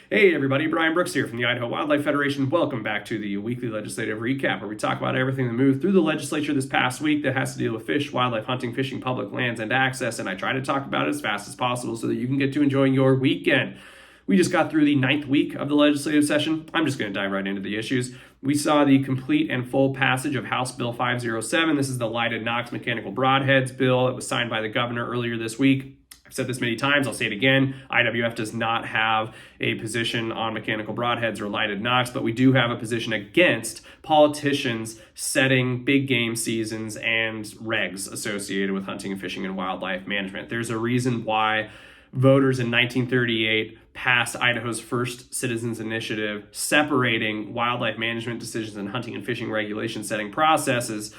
Hey everybody, Brian Brooks here from the Idaho Wildlife Federation. Welcome back to the weekly legislative recap, where we talk about everything that moved through the legislature this past week that has to deal with fish, wildlife, hunting, fishing, public lands, and access, and I try to talk about it as fast as possible so that you can get to enjoy your weekend. We just got through the 9th week of the legislative session. I'm just going to dive right into the issues. We saw the complete and full passage of House Bill 507. This is the lighted nocks mechanical broadheads bill. It was signed by the governor earlier this week. I've said this many times, I'll say it again. IWF does not have a position on mechanical broadheads or lighted nocks, but we do have a position against politicians setting big game seasons and regs associated with hunting and fishing and wildlife management. There's a reason why voters in 1938 passed Idaho's first citizens initiative separating wildlife management decisions and hunting and fishing regulation setting processes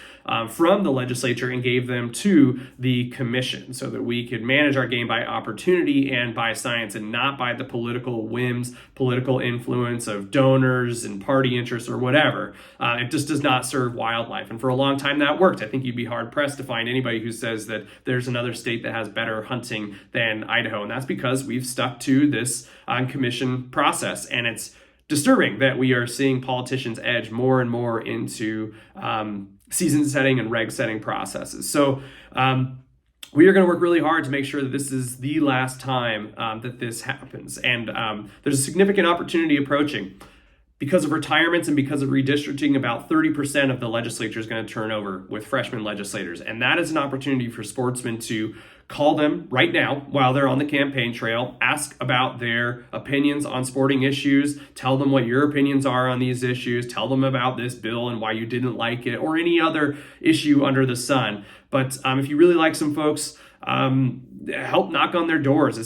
from the legislature and gave them to the commission so that we could manage our game by opportunity and by science and not by the political whims, political influence of donors and party interests or whatever. It just does not serve wildlife. And for a long time that worked. I think you'd be hard pressed to find anybody who says that there's another state that has better hunting than Idaho. And that's because we've stuck to this commission process, and it's disturbing that we are seeing politicians edge more and more into season setting and reg setting processes. So we are going to work really hard to make sure that this is the last time that this happens, and there's a significant opportunity approaching. Because of retirements and because of redistricting, about 30% of the legislature is going to turn over with freshman legislators. And that is an opportunity for sportsmen to call them right now while they're on the campaign trail, ask about their opinions on sporting issues, tell them what your opinions are on these issues, tell them about this bill and why you didn't like it, or any other issue under the sun. But if you really like some folks, help knock on their doors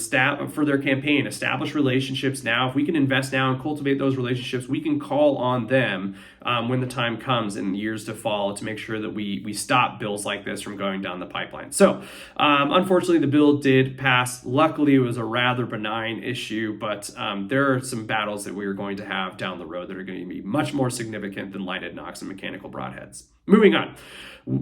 for their campaign, establish relationships now. If we can invest now and cultivate those relationships, we can call on them when the time comes in years to follow to make sure that we stop bills like this from going down the pipeline. So unfortunately, the bill did pass. Luckily, it was a rather benign issue, but there are some battles that we are going to have down the road that are going to be much more significant than lighted nocks and mechanical broadheads. Moving on.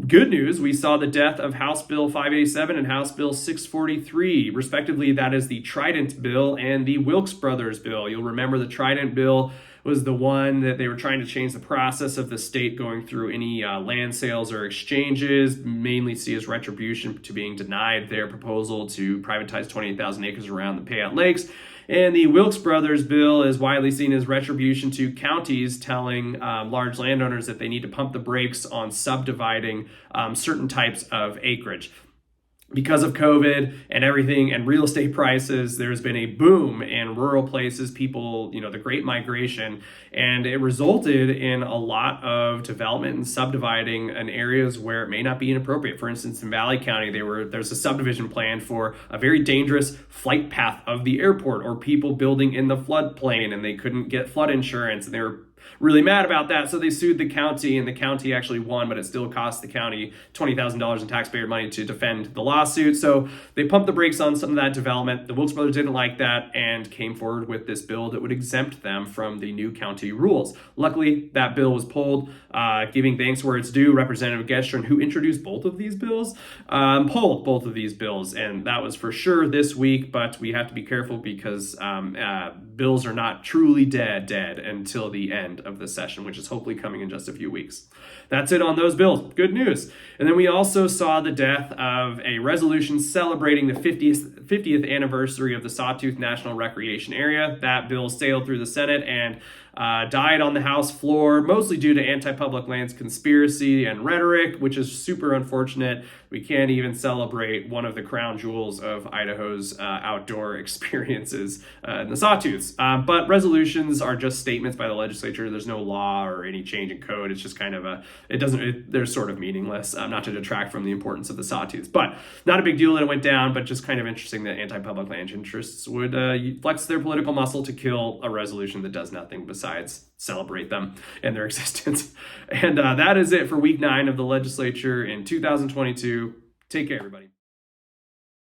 Good news, we saw the death of House Bill 587 and House Bill 643. Respectively, that is the Trident bill and the Wilks Brothers bill. You'll remember the Trident bill was the one that they were trying to change the process of the state going through any land sales or exchanges, mainly see as retribution to being denied their proposal to privatize 28,000 acres around the Payette Lakes. And the Wilks Brothers bill is widely seen as retribution to counties telling large landowners that they need to pump the brakes on subdividing certain types of acreage. Because of COVID and everything and real estate prices, there's been a boom in rural places, people, the Great Migration, and it resulted in a lot of development and subdividing in areas where it may not be inappropriate. For instance, in Valley County, there's a subdivision plan for a very dangerous flight path of the airport, or people building in the floodplain and they couldn't get flood insurance, and they were really mad about that, so they sued the county, and the county actually won, but it still cost the county $20,000 in taxpayer money to defend the lawsuit. So they pumped the brakes on some of that development. The Wilks Brothers didn't like that and came forward with this bill that would exempt them from the new county rules. Luckily, that bill was pulled. Giving thanks where it's due, Representative Gestrin, who introduced both of these bills, pulled both of these bills, and that was for sure this week, but we have to be careful because bills are not truly dead until the end of the session, which is hopefully coming in just a few weeks. That's it on those bills. Good news. And then we also saw the death of a resolution celebrating the 50th anniversary of the Sawtooth National Recreation Area. That bill sailed through the Senate and died on the House floor, mostly due to anti-public lands conspiracy and rhetoric, which is super unfortunate. We can't even celebrate one of the crown jewels of Idaho's outdoor experiences in the Sawtooths. But resolutions are just statements by the legislature. There's no law or any change in code. It's just kind of they're sort of meaningless, not to detract from the importance of the Sawtooths. But not a big deal that it went down, but just kind of interesting that anti-public land interests would flex their political muscle to kill a resolution that does nothing besides celebrate them and their existence. And that is it for week 9 of the legislature in 2022. Take care, everybody.